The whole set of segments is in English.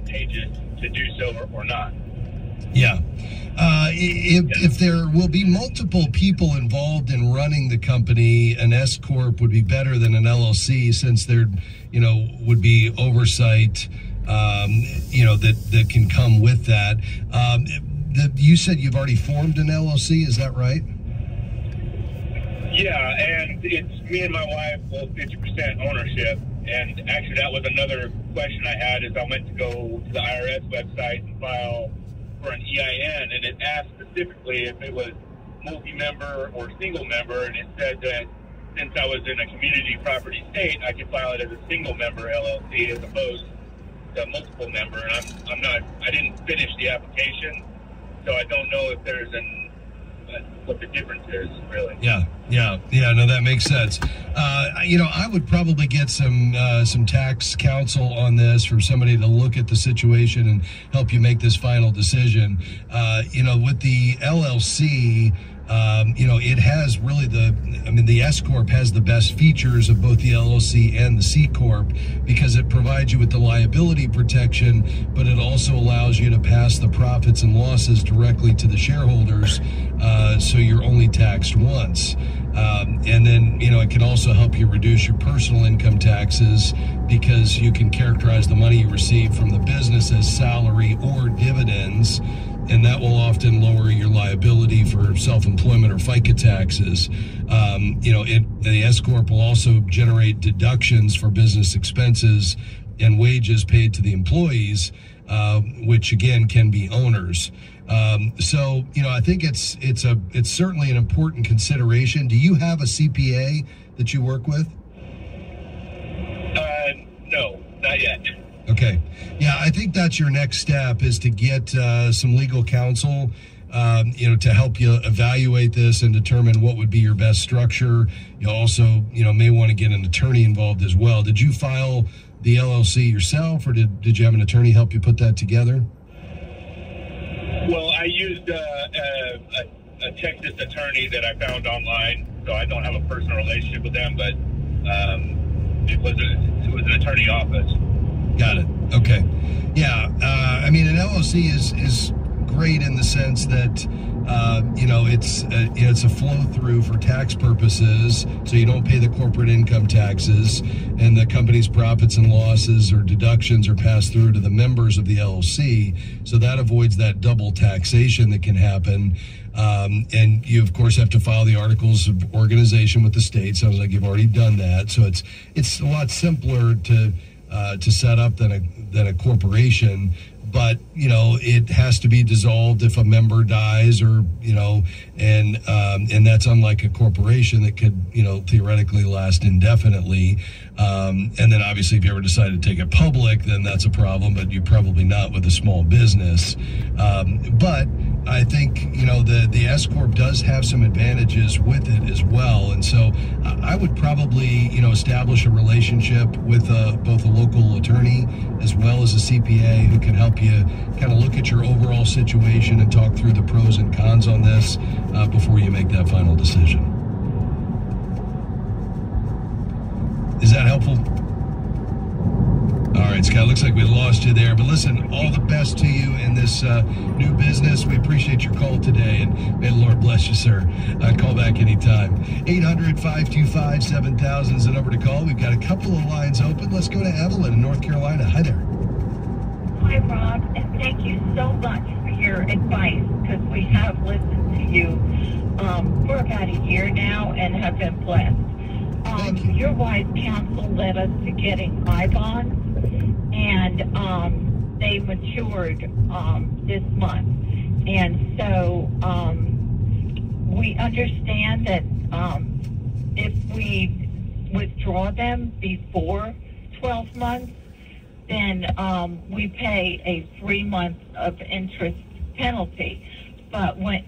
advantageous to do so or not. Yeah. If there will be multiple people involved in running the company, an S corp would be better than an LLC, since there, would be oversight, that can come with that. You said you've already formed an LLC, is that right? Yeah, and it's me and my wife, both 50% ownership. And actually, that was another question I had, is I went to go to the IRS website and file for an EIN, and it asked specifically if it was multi-member or single-member, and it said that since I was in a community property state, I could file it as a single-member LLC as opposed to multiple member. And I didn't finish the application, so I don't know if there's what the difference is, really. Yeah, no, that makes sense. I would probably get some tax counsel on this, for somebody to look at the situation and help you make this final decision. With the LLC, it has really the S Corp has the best features of both the LLC and the C Corp, because it provides you with the liability protection, but it also allows you to pass the profits and losses directly to the shareholders, so you're only taxed once. And then, it can also help you reduce your personal income taxes, because you can characterize the money you receive from the business as salary or dividends, and that will often lower your liability for self-employment or FICA taxes. The S Corp will also generate deductions for business expenses and wages paid to the employees, which again can be owners. I think it's certainly an important consideration. Do you have a CPA that you work with? No, not yet. Okay. Yeah, I think that's your next step, is to get some legal counsel, to help you evaluate this and determine what would be your best structure. You also, may want to get an attorney involved as well. Did you file the LLC yourself, or did you have an attorney help you put that together? Well, I used a Texas attorney that I found online, so I don't have a personal relationship with them, but it was an attorney office. Got it. Okay. Yeah. An LLC is great in the sense that, it's a flow through for tax purposes. So you don't pay the corporate income taxes, and the company's profits and losses or deductions are passed through to the members of the LLC. So that avoids that double taxation that can happen. And you, of course, have to file the articles of organization with the state. Sounds like you've already done that. So it's a lot simpler to set up than a corporation, but it has to be dissolved if a member dies, or and that's unlike a corporation that could theoretically last indefinitely. And then obviously if you ever decide to take it public, then that's a problem, but you're probably not with a small business. But I think the S Corp does have some advantages with it as well, and so I would probably establish a relationship with both a local attorney as well as a CPA who can help you kind of look at your overall situation and talk through the pros and cons on this before you make that final decision. Is that helpful? All right, Scott, looks like we lost you there. But listen, all the best to you in this new business. We appreciate your call today, and may the Lord bless you, sir. Call back anytime. 800-525-7000 is the number to call. We've got a couple of lines open. Let's go to Evelyn in North Carolina. Hi there. Hi, Rob, and thank you so much for your advice, because we have listened to you for about a year now and have been blessed. Thank you. Your wise counsel led us to getting I-bonds, and they matured this month. And so we understand that if we withdraw them before 12 months, then we pay a 3 months of interest penalty. But when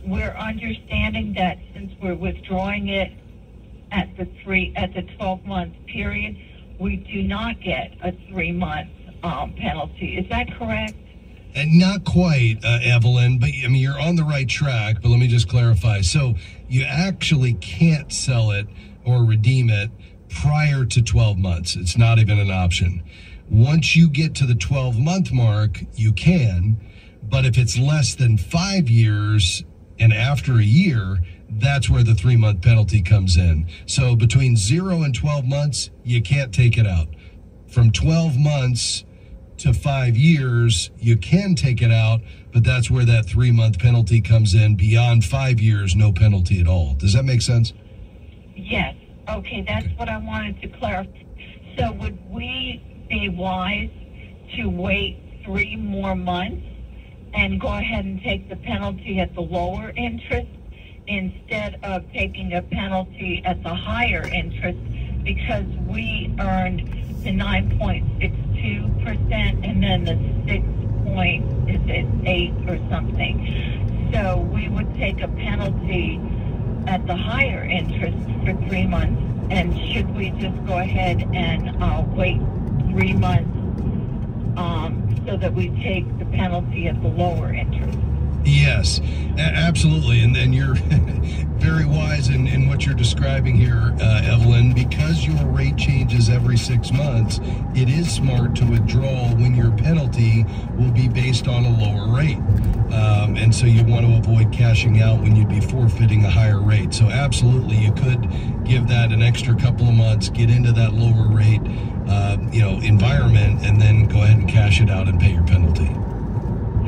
we're understanding that since we're withdrawing it at the 12-month period, we do not get a 3 month penalty. Is that correct? And not quite, Evelyn, but you're on the right track. But let me just clarify. So you actually can't sell it or redeem it prior to 12 months. It's not even an option. Once you get to the 12-month mark, you can, but if it's less than 5 years and after a year, that's where the 3-month penalty comes in. So between 0 and 12 months, you can't take it out. From 12 months to 5 years, you can take it out, but that's where that 3-month penalty comes in. Beyond 5 years, no penalty at all. Does that make sense? Yes. Okay, that's what I wanted to clarify. So would we be wise to wait 3 more months and go ahead and take the penalty at the lower interest instead of taking a penalty at the higher interest, because we earned the 9.62% and then the 6.8 or something. So we would take a penalty at the higher interest for 3 months. And should we just go ahead and wait 3 months so that we take the penalty at the lower interest? Yes, absolutely. And then you're very wise in what you're describing here, Evelyn. Because your rate changes every 6 months, it is smart to withdraw when your penalty will be based on a lower rate. And so you want to avoid cashing out when you'd be forfeiting a higher rate. So absolutely, you could give that an extra couple of months, get into that lower rate, environment, and then go ahead and cash it out and pay your penalty.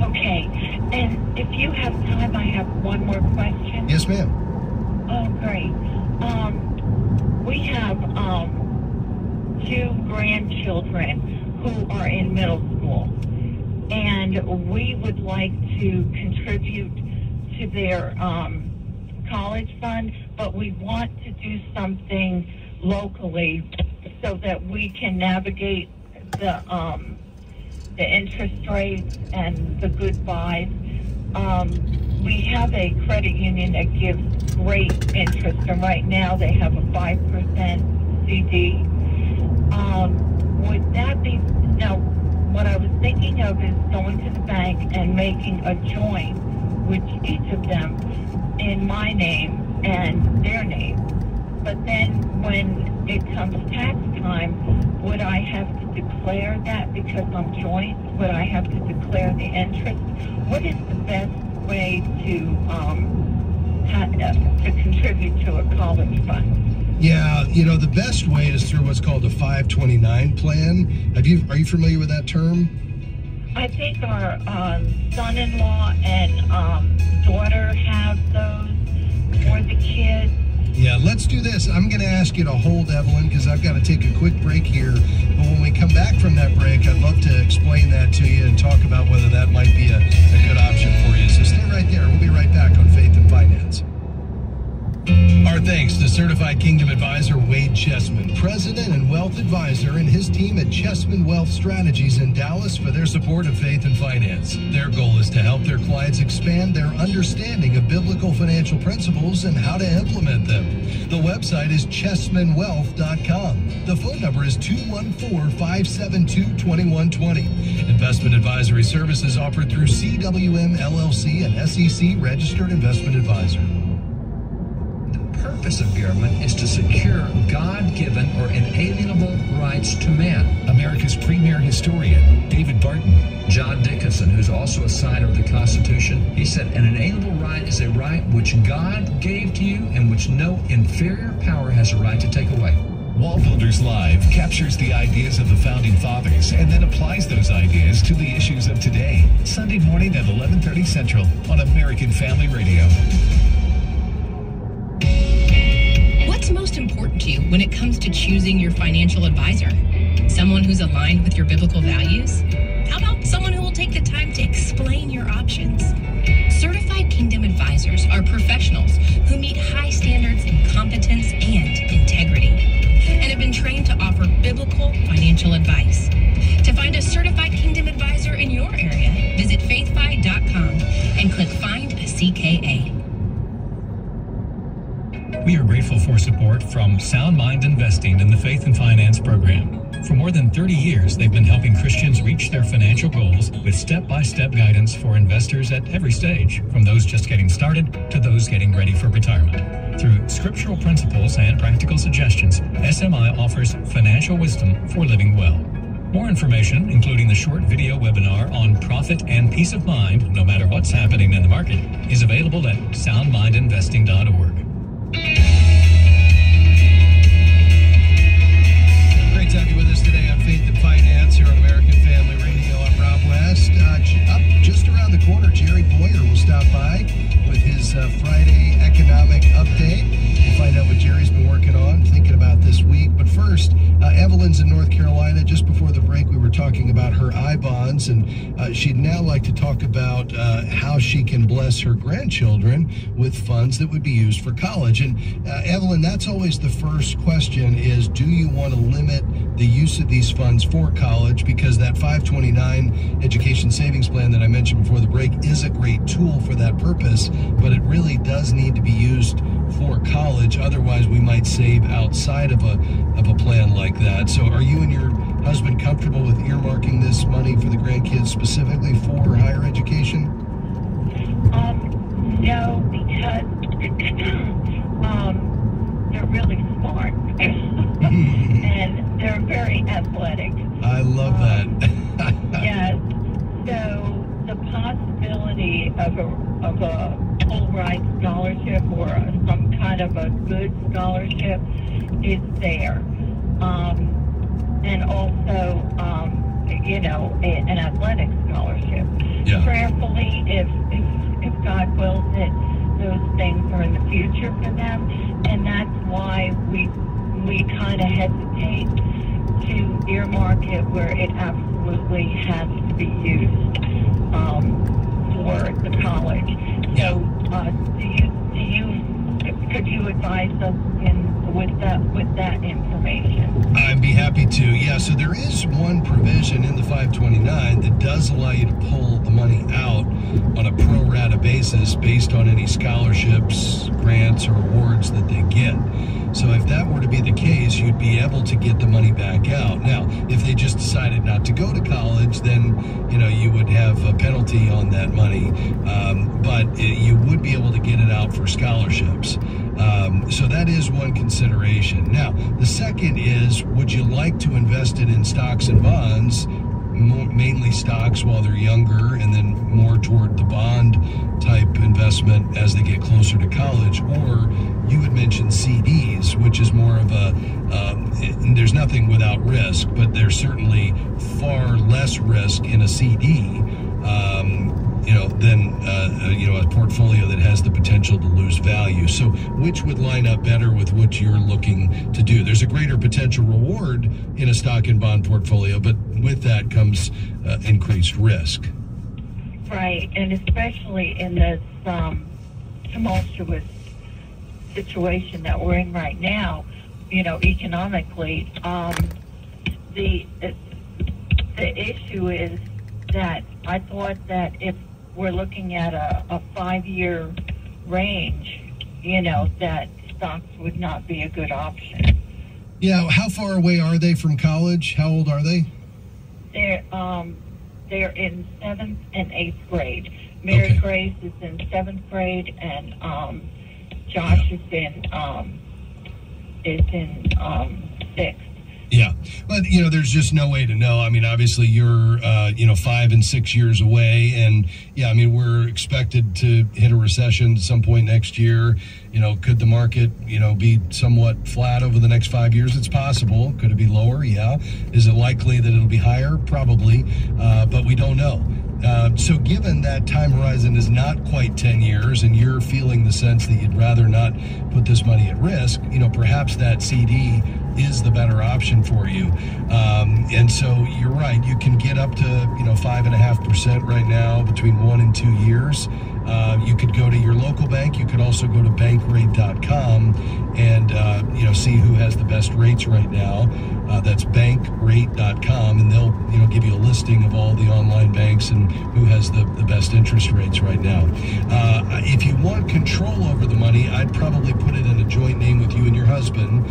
Okay. And if you have time, I have one more question. Yes, ma'am. Oh, great. We have 2 grandchildren who are in middle school, and we would like to contribute to their college fund, but we want to do something locally so that we can navigate the interest rates and the good buys. We have a credit union that gives great interest, and right now they have a 5% CD. Would that be, now what I was thinking of is going to the bank and making a joint with each of them in my name and their name. But then when it comes tax time, would I have to declare that because I'm joint? Would I have to declare the interest? What is the best way to contribute to a college fund? Yeah, the best way is through what's called a 529 plan. Are you familiar with that term? I think our son-in-law and daughter have those for the kids. Yeah, let's do this. I'm going to ask you to hold, Evelyn, because I've got to take a quick break here. But when we come back from that break, I'd love to explain that to you and talk about whether that might be a good option for you. So stay right there. We'll be right back on Faith and Finance. Our thanks to Certified Kingdom Advisor Wade Chessman, President and Wealth Advisor, and his team at Chessman Wealth Strategies in Dallas for their support of Faith and Finance. Their goal is to help their clients expand their understanding of biblical financial principles and how to implement them. The website is chessmanwealth.com. The phone number is 214-572-2120. Investment advisory services offered through CWM LLC, an SEC registered investment advisor. The purpose of government is to secure God-given or inalienable rights to man. America's premier historian, David Barton. John Dickinson, who's also a signer of the Constitution, he said, an inalienable right is a right which God gave to you and which no inferior power has a right to take away. Wall Builders Live captures the ideas of the Founding Fathers and then applies those ideas to the issues of today. Sunday morning at 11:30 Central on American Family Radio. What's most important to you when it comes to choosing your financial advisor? Someone who's aligned with your biblical values? How about someone who will take the time to explain your options? Certified Kingdom Advisors are professionals who meet high standards in competence and integrity and have been trained to offer biblical financial advice. To find a Certified Kingdom Advisor in your area, visit faithfi.com and click Find a CKA. We are grateful for support from Sound Mind Investing in the Faith and Finance program. For more than 30 years, they've been helping Christians reach their financial goals with step-by-step guidance for investors at every stage, from those just getting started to those getting ready for retirement. Through scriptural principles and practical suggestions, SMI offers financial wisdom for living well. More information, including the short video webinar on profit and peace of mind, no matter what's happening in the market, is available at soundmindinvesting.org. Great to have you with us today on Faith and Finance here on American Family Radio. I'm Rob West. Up just around the corner, Jerry Boyer will stop by with his Friday economic update. We'll find out what Jerry's been working on, thinking about this week. But first, Evelyn's in North Carolina. Just before the break, we were talking about her I-bonds, and she'd now like to talk about how she can bless her grandchildren with funds that would be used for college. And Evelyn, that's always the first question is, do you want to limit the use of these funds for college? Because that 529 education savings plan that I mentioned before the break is a great tool for that purpose, but it really does need to be used for college. Otherwise, we might save outside of a plan like that. So are you and your husband comfortable with earmarking this money for the grandkids specifically for higher education? No, because they're really smart and they're very athletic. I love that. Yes. So the possibility of a full ride scholarship or some kind of a good scholarship is there. And also, an athletic scholarship. Yeah. Prayerfully, if God wills it, those things are in the future for them. And that's why we kind of hesitate to earmark it where it absolutely has to be used for the college. Yeah. So, could you advise us with that information? I'd be happy to. Yeah, so there is one provision in the 529 that does allow you to pull the money out on a pro rata basis based on any scholarships, grants, or awards that they get. So if that were to be the case, you'd be able to get the money back out. Now, if they just decided not to go to college, then, you would have a penalty on that money. But you would be able to get it out for scholarships. So that is one consideration. Now, the second is, would you like to invest it in stocks and bonds, mainly stocks while they're younger, and then more toward the bond type investment as they get closer to college? Or you had mentioned CDs, which is more of there's nothing without risk, but there's certainly far less risk in a CD than a portfolio that has the potential to lose value. So which would line up better with what you're looking to do? There's a greater potential reward in a stock and bond portfolio, but with that comes increased risk. Right, and especially in this tumultuous situation that we're in right now, economically, the issue is that I thought that if we're looking at a 5-year range, that stocks would not be a good option. Yeah, how far away are they from college? How old are they? They're in 7th and 8th grade. Mary Grace is in 7th grade, and Josh is in 6th. Yeah, but there's just no way to know. I mean, obviously you're 5 and 6 years away, and we're expected to hit a recession at some point next year. Could the market be somewhat flat over the next 5 years? It's possible. Could it be lower? Yeah. Is it likely that it'll be higher? Probably, but we don't know. So given that time horizon is not quite 10 years and you're feeling the sense that you'd rather not put this money at risk, perhaps that CD is the better option for you. And so you're right, you can get up to 5.5% right now between 1 and 2 years. You could go to your local bank. You could also go to bankrate.com and see who has the best rates right now. That's bankrate.com, and they'll give you a listing of all the online banks and who has the best interest rates right now. If you want control over the money, I'd probably put it in a joint name with you and your husband.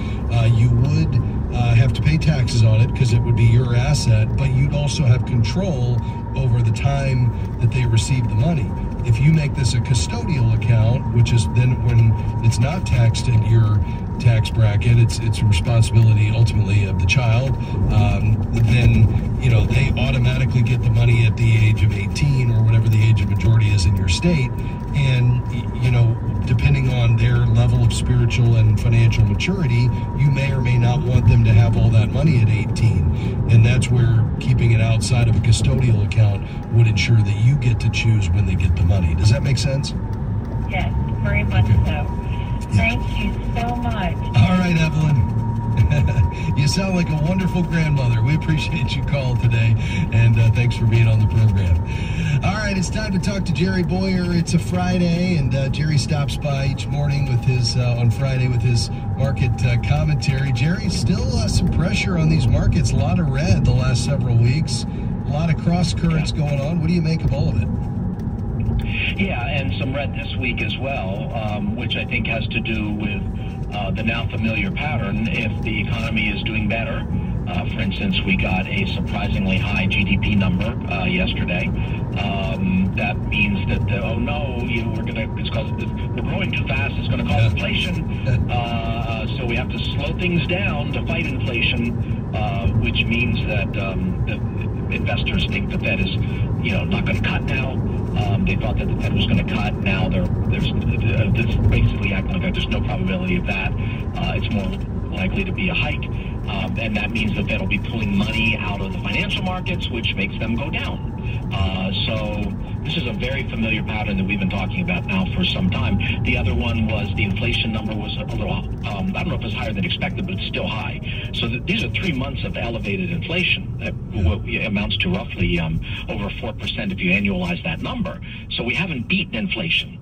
You would have to pay taxes on it because it would be your asset, but you'd also have control over the time that they receive the money. If you make this a custodial account, which is then when it's not taxed at your tax bracket, it's a responsibility ultimately of the child, then at the age of 18 or whatever the age of majority is in your state. And, you know, depending on their level of spiritual and financial maturity, you may or may not want them to have all that money at 18. And that's where keeping it outside of a custodial account would ensure that you get to choose when they get the money. Does that make sense? Yes, very much Okay. so. Thank you so much. All right, Evelyn. You sound like a wonderful grandmother. We appreciate you calling today, and thanks for being on the program. All right, it's time to talk to Jerry Bowyer. It's a Friday, and Jerry stops by each morning with his on Friday with his market commentary. Jerry, still some pressure on these markets. A lot of red the last several weeks. A lot of cross currents going on. What do you make of all of it? Yeah, and some red this week as well, which I think has to do with the now familiar pattern. If the economy is doing better, for instance, we got a surprisingly high GDP number yesterday. That means that we're growing too fast. It's going to cause inflation. So we have to slow things down to fight inflation, which means that the investors think the Fed is, not going to cut now. They thought that the Fed was going to cut. Now there's basically acting like there's no probability of that. It's more likely to be a hike, and that means the Fed will be pulling money out of the financial markets, which makes them go down. So this is a very familiar pattern that we've been talking about now for some time. The other one was the inflation number was a little, I don't know if it's higher than expected, but it's still high. So these are 3 months of elevated inflation that amounts to roughly over 4% if you annualize that number. So we haven't beaten inflation.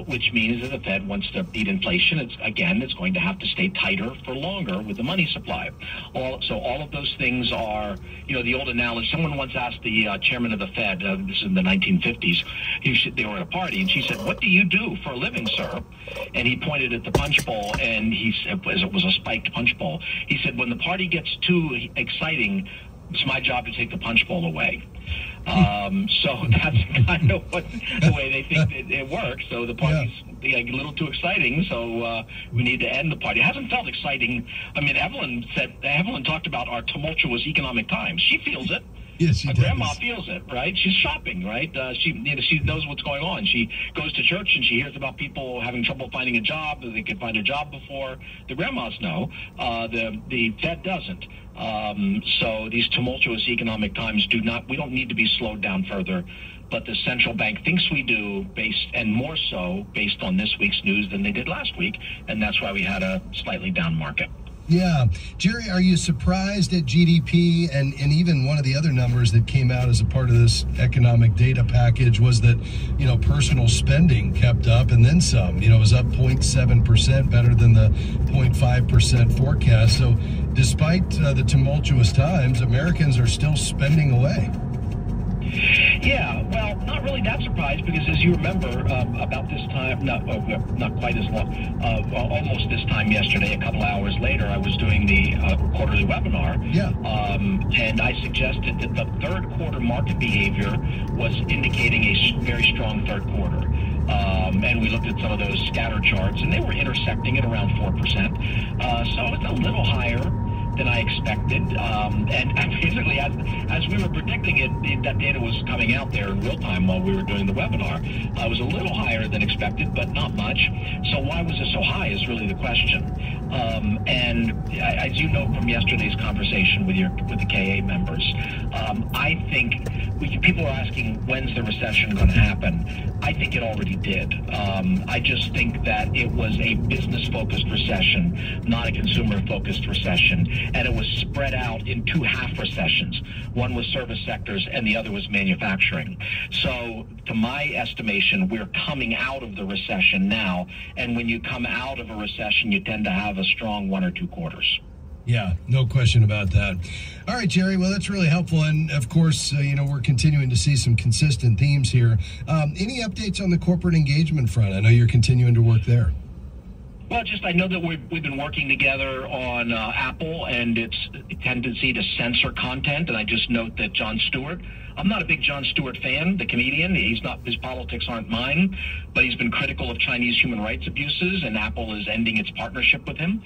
Which means that the Fed wants to beat inflation. It's going to have to stay tighter for longer with the money supply. So all of those things are, the old analogy. Someone once asked the chairman of the Fed, this is in the 1950s, they were at a party, and she said, "What do you do for a living, sir?" And he pointed at the punch bowl, and he said, it was a spiked punch bowl. He said, "When the party gets too exciting, it's my job to take the punch bowl away." So that's kind of the way they think it works. So the party's a little too exciting, so we need to end the party. It hasn't felt exciting. I mean, Evelyn talked about our tumultuous economic times. She feels it. Yes, she does. Grandma feels it, right? She's shopping, right? She knows what's going on. She goes to church and she hears about people having trouble finding a job. They could find a job before. The grandmas know. The Fed doesn't. So these tumultuous economic times we don't need to be slowed down further. But the central bank thinks we do, and more so based on this week's news than they did last week. And that's why we had a slightly down market. Yeah. Jerry, are you surprised at GDP and even one of the other numbers that came out as a part of this economic data package was that, personal spending kept up and then some, it was up 0.7%, better than the 0.5% forecast. So despite the tumultuous times, Americans are still spending away. Yeah, well, not really that surprised because, as you remember, about this time, not quite as long, almost this time yesterday, a couple hours later, I was doing the quarterly webinar. Yeah. And I suggested that the third quarter market behavior was indicating a very strong third quarter. And we looked at some of those scatter charts, and they were intersecting at around 4%. So it's a little higher than I expected. And basically, as we were predicting it, that data was coming out there in real time while we were doing the webinar. It was a little higher than expected, but not much. So why was it so high is really the question. And as you know from yesterday's conversation with the KA members, I think people are asking, when's the recession going to happen? I think it already did. I just think that it was a business-focused recession, not a consumer-focused recession. And it was spread out in 2 half recessions. One was service sectors and the other was manufacturing. So to my estimation, we're coming out of the recession now. And when you come out of a recession, you tend to have a strong 1 or 2 quarters. Yeah, no question about that. All right, Jerry, well, that's really helpful. And, of course, we're continuing to see some consistent themes here. Any updates on the corporate engagement front? I know you're continuing to work there. Well, I know that we've been working together on Apple and its tendency to censor content. And I just note that Jon Stewart, I'm not a big Jon Stewart fan, the comedian. His politics aren't mine, but he's been critical of Chinese human rights abuses, and Apple is ending its partnership with him.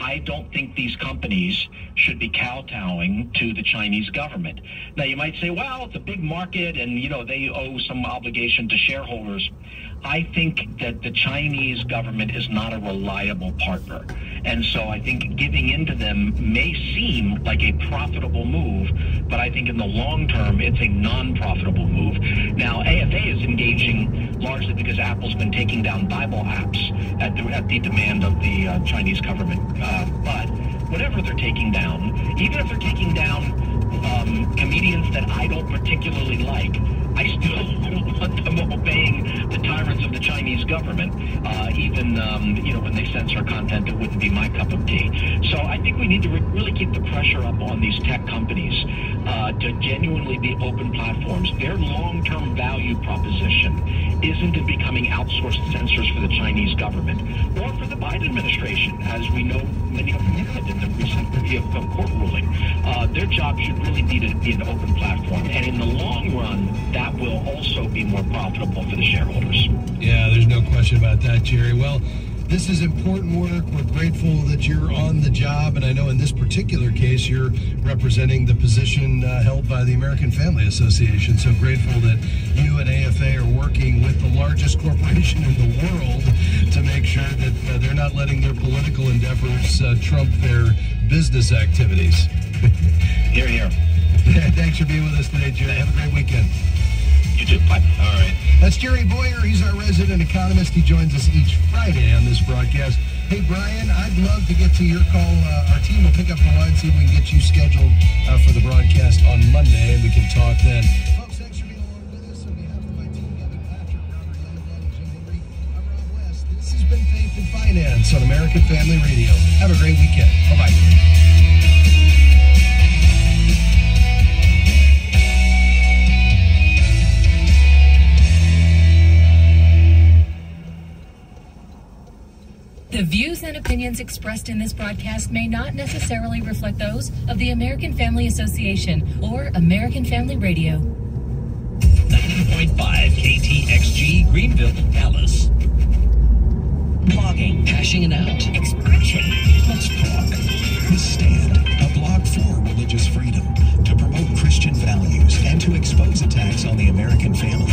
I I don't think these companies should be kowtowing to the Chinese government. Now, you might say, well, it's a big market and, they owe some obligation to shareholders. I think that the Chinese government is not a reliable partner. And so I think giving into them may seem like a profitable move, but I think in the long term, it's a non-profitable move. Now, AFA is engaging largely because Apple's been taking down Bible apps at the demand of the Chinese government. But whatever they're taking down, even if they're taking down comedians that I don't particularly like, I still want them obeying the tyrants of the Chinese government, even when they censor content that wouldn't be my cup of tea. So I think we need to really keep the pressure up on these tech companies to genuinely be open platforms. Their long-term value proposition isn't in becoming outsourced censors for the Chinese government or for the Biden administration, as we know many of them did in the recent court ruling. Their job should really be to be an open platform. And in the long run, that will also be more profitable for the shareholders. Yeah, there's no question about that, Jerry. Well, this is important work. We're grateful that you're on the job, and I know in this particular case you're representing the position held by the American Family Association. So grateful that you and AFA are working with the largest corporation in the world to make sure that they're not letting their political endeavors trump their business activities. Hear, hear. Thanks for being with us today, Jerry. Have a great weekend. You too. Bye. All right. That's Jerry Bowyer. He's our resident economist. He joins us each Friday on this broadcast. Hey, Brian, I'd love to get to your call. Our team will pick up the line, see if we can get you scheduled for the broadcast on Monday, and we can talk then. Folks, thanks for being along with us. On behalf of my team, Kevin Patrick, Robert Young, Danny Jim Henry, I'm Rob West. This has been Faith and Finance on American Family Radio. Have a great weekend. Bye-bye. The views and opinions expressed in this broadcast may not necessarily reflect those of the American Family Association or American Family Radio. 90.5 KTXG Greenville, Dallas. Blogging, hashing it out, expression. Let's talk. The Stand, a blog for religious freedom, to promote Christian values and to expose attacks on the American family.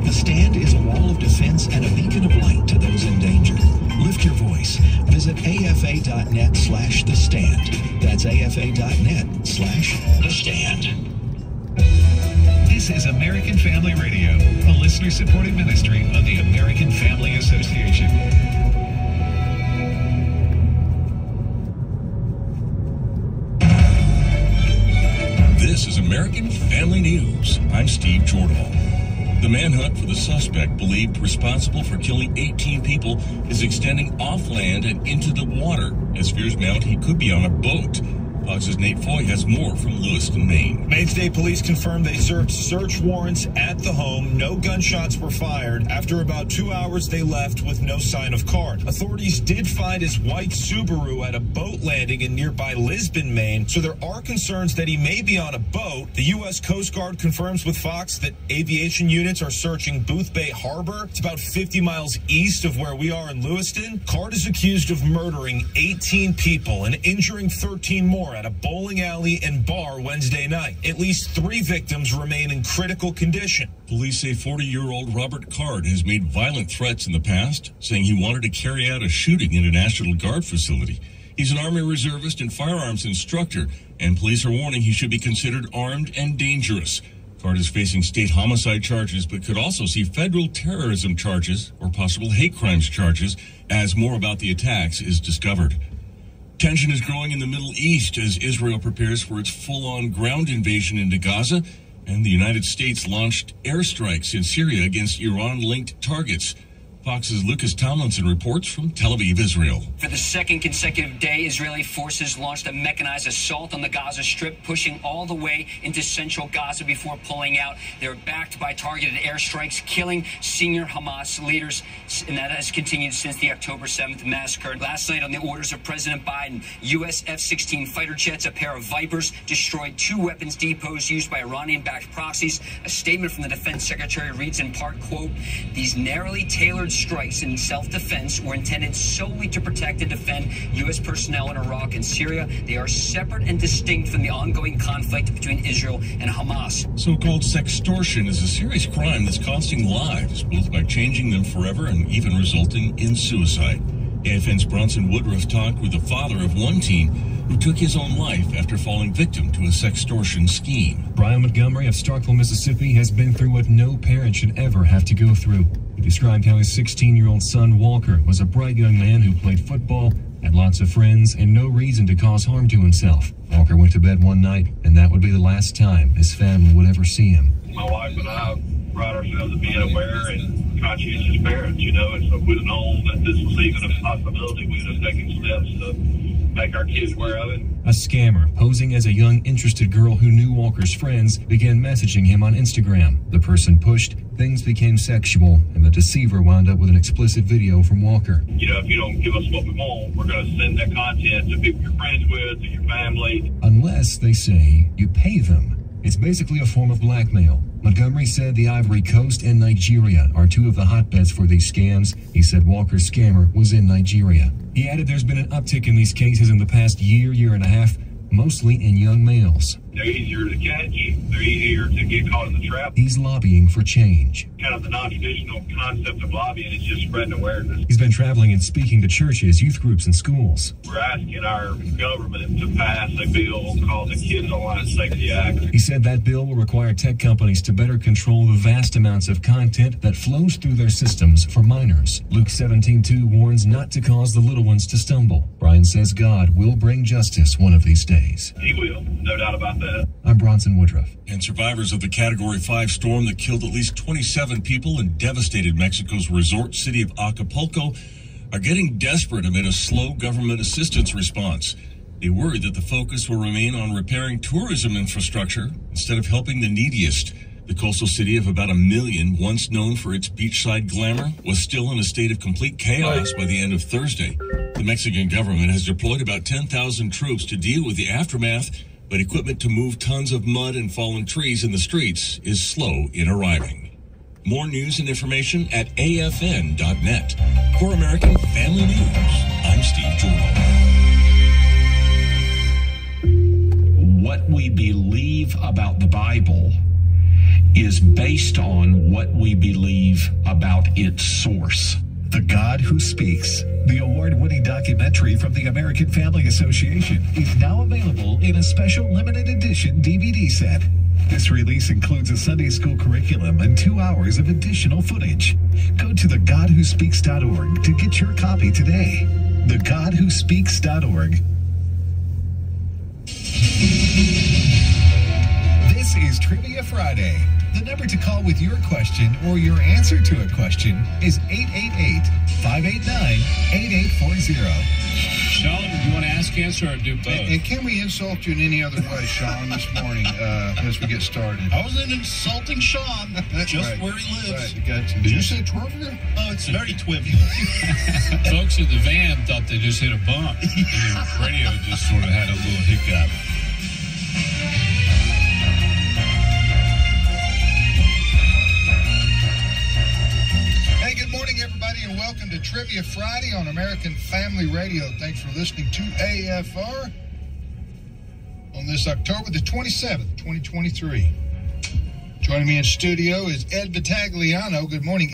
The Stand is a wall of defense and a beacon of light to those in danger. Lift your voice. Visit afa.net/The Stand. That's afa.net/The Stand. This is American Family Radio, a listener-supported ministry of the American Family Association. This is American Family News. I'm Steve Jordahl. The manhunt for the suspect believed responsible for killing 18 people is extending off land and into the water, as fears mount he could be on a boat. Fox's Nate Foy has more from Lewiston, Maine. Maine State Police confirmed they served search warrants at the home. No gunshots were fired. After about 2 hours, they left with no sign of Card. Authorities did find his white Subaru at a boat landing in nearby Lisbon, Maine, so there are concerns that he may be on a boat. The U.S. Coast Guard confirms with Fox that aviation units are searching Boothbay Harbor. It's about 50 miles east of where we are in Lewiston. Card is accused of murdering 18 people and injuring 13 more at a bowling alley and bar Wednesday night. At least 3 victims remain in critical condition. Police say 40-year-old Robert Card has made violent threats in the past, saying he wanted to carry out a shooting in a National Guard facility. He's an Army reservist and firearms instructor, and police are warning he should be considered armed and dangerous. Card is facing state homicide charges, but could also see federal terrorism charges or possible hate crimes charges as more about the attacks is discovered. Tension is growing in the Middle East as Israel prepares for its full-on ground invasion into Gaza, and the United States launched airstrikes in Syria against Iran-linked targets. Fox's Lucas Tomlinson reports from Tel Aviv, Israel. For the second consecutive day, Israeli forces launched a mechanized assault on the Gaza Strip, pushing all the way into central Gaza before pulling out. They're backed by targeted airstrikes, killing senior Hamas leaders, and that has continued since the October 7th massacre. Last night, on the orders of President Biden, U.S. F-16 fighter jets, a pair of Vipers, destroyed 2 weapons depots used by Iranian-backed proxies. A statement from the Defense Secretary reads in part, quote, "These narrowly tailored strikes in self-defense were intended solely to protect and defend U.S. personnel in Iraq and Syria. They are separate and distinct from the ongoing conflict between Israel and Hamas. So-called sextortion is a serious crime that's costing lives, both by changing them forever and even resulting in suicide. AFN's Bronson Woodruff talked with the father of one teen who took his own life after falling victim to a sextortion scheme. Brian Montgomery of Starkville, Mississippi, has been through what no parent should ever have to go through. He described how his 16-year-old son, Walker, was a bright young man who played football, had lots of friends, and no reason to cause harm to himself. Walker went to bed one night, and that would be the last time his family would ever see him. My wife and I pride ourselves in being aware and conscientious parents, and so if we'd have known that this was even a possibility, we'd have taken steps to make our kids aware of it. A scammer posing as a young, interested girl who knew Walker's friends began messaging him on Instagram. The person pushed, things became sexual, and the deceiver wound up with an explicit video from Walker. If you don't give us what we want, we're going to send that content to people you're friends with, to your family. Unless, they say, you pay them. It's basically a form of blackmail. Montgomery said the Ivory Coast and Nigeria are two of the hotbeds for these scams. He said Walker's scammer was in Nigeria. He added there's been an uptick in these cases in the past year and a half, mostly in young males. They're easier to catch. They're easier to get caught in the trap. He's lobbying for change. Kind of the non-traditional concept of lobbying is just spreading awareness. He's been traveling and speaking to churches, youth groups, and schools. We're asking our government to pass a bill called the Kids Online Safety Act. He said that bill will require tech companies to better control the vast amounts of content that flows through their systems for minors. Luke 17:2 warns not to cause the little ones to stumble. Brian says God will bring justice one of these days. He will, no doubt about that. I'm Bronson Woodruff. And survivors of the Category 5 storm that killed at least 27 people and devastated Mexico's resort city of Acapulco are getting desperate amid a slow government assistance response. They worry that the focus will remain on repairing tourism infrastructure instead of helping the neediest. The coastal city of about 1 million, once known for its beachside glamour, was still in a state of complete chaos by the end of Thursday. The Mexican government has deployed about 10,000 troops to deal with the aftermath, but equipment to move tons of mud and fallen trees in the streets is slow in arriving. More news and information at afn.net. For American Family News, I'm Steve Jordan. What we believe about the Bible is based on what we believe about its source. The God Who Speaks, the award-winning documentary from the American Family Association, is now available in a special limited edition DVD set. This release includes a Sunday school curriculum and 2 hours of additional footage. Go to thegodwhospeaks.org to get your copy today. thegodwhospeaks.org. This is Trivia Friday. The number to call with your question or your answer to a question is 888-589-8840. Sean, do you want to ask, answer, or do both? And can we insult you in any other way, Sean, this morning as we get started? I wasn't insulting Sean, just right. where he lives. Right, got you. Did you say Trivia? Oh, it's very Twivia. Folks in the van thought they just hit a bump. And the radio just sort of had a little hiccup. Good morning, everybody, and welcome to Trivia Friday on American Family Radio. Thanks for listening to AFR on this October the 27th, 2023. Joining me in studio is Ed Vitagliano. Good morning,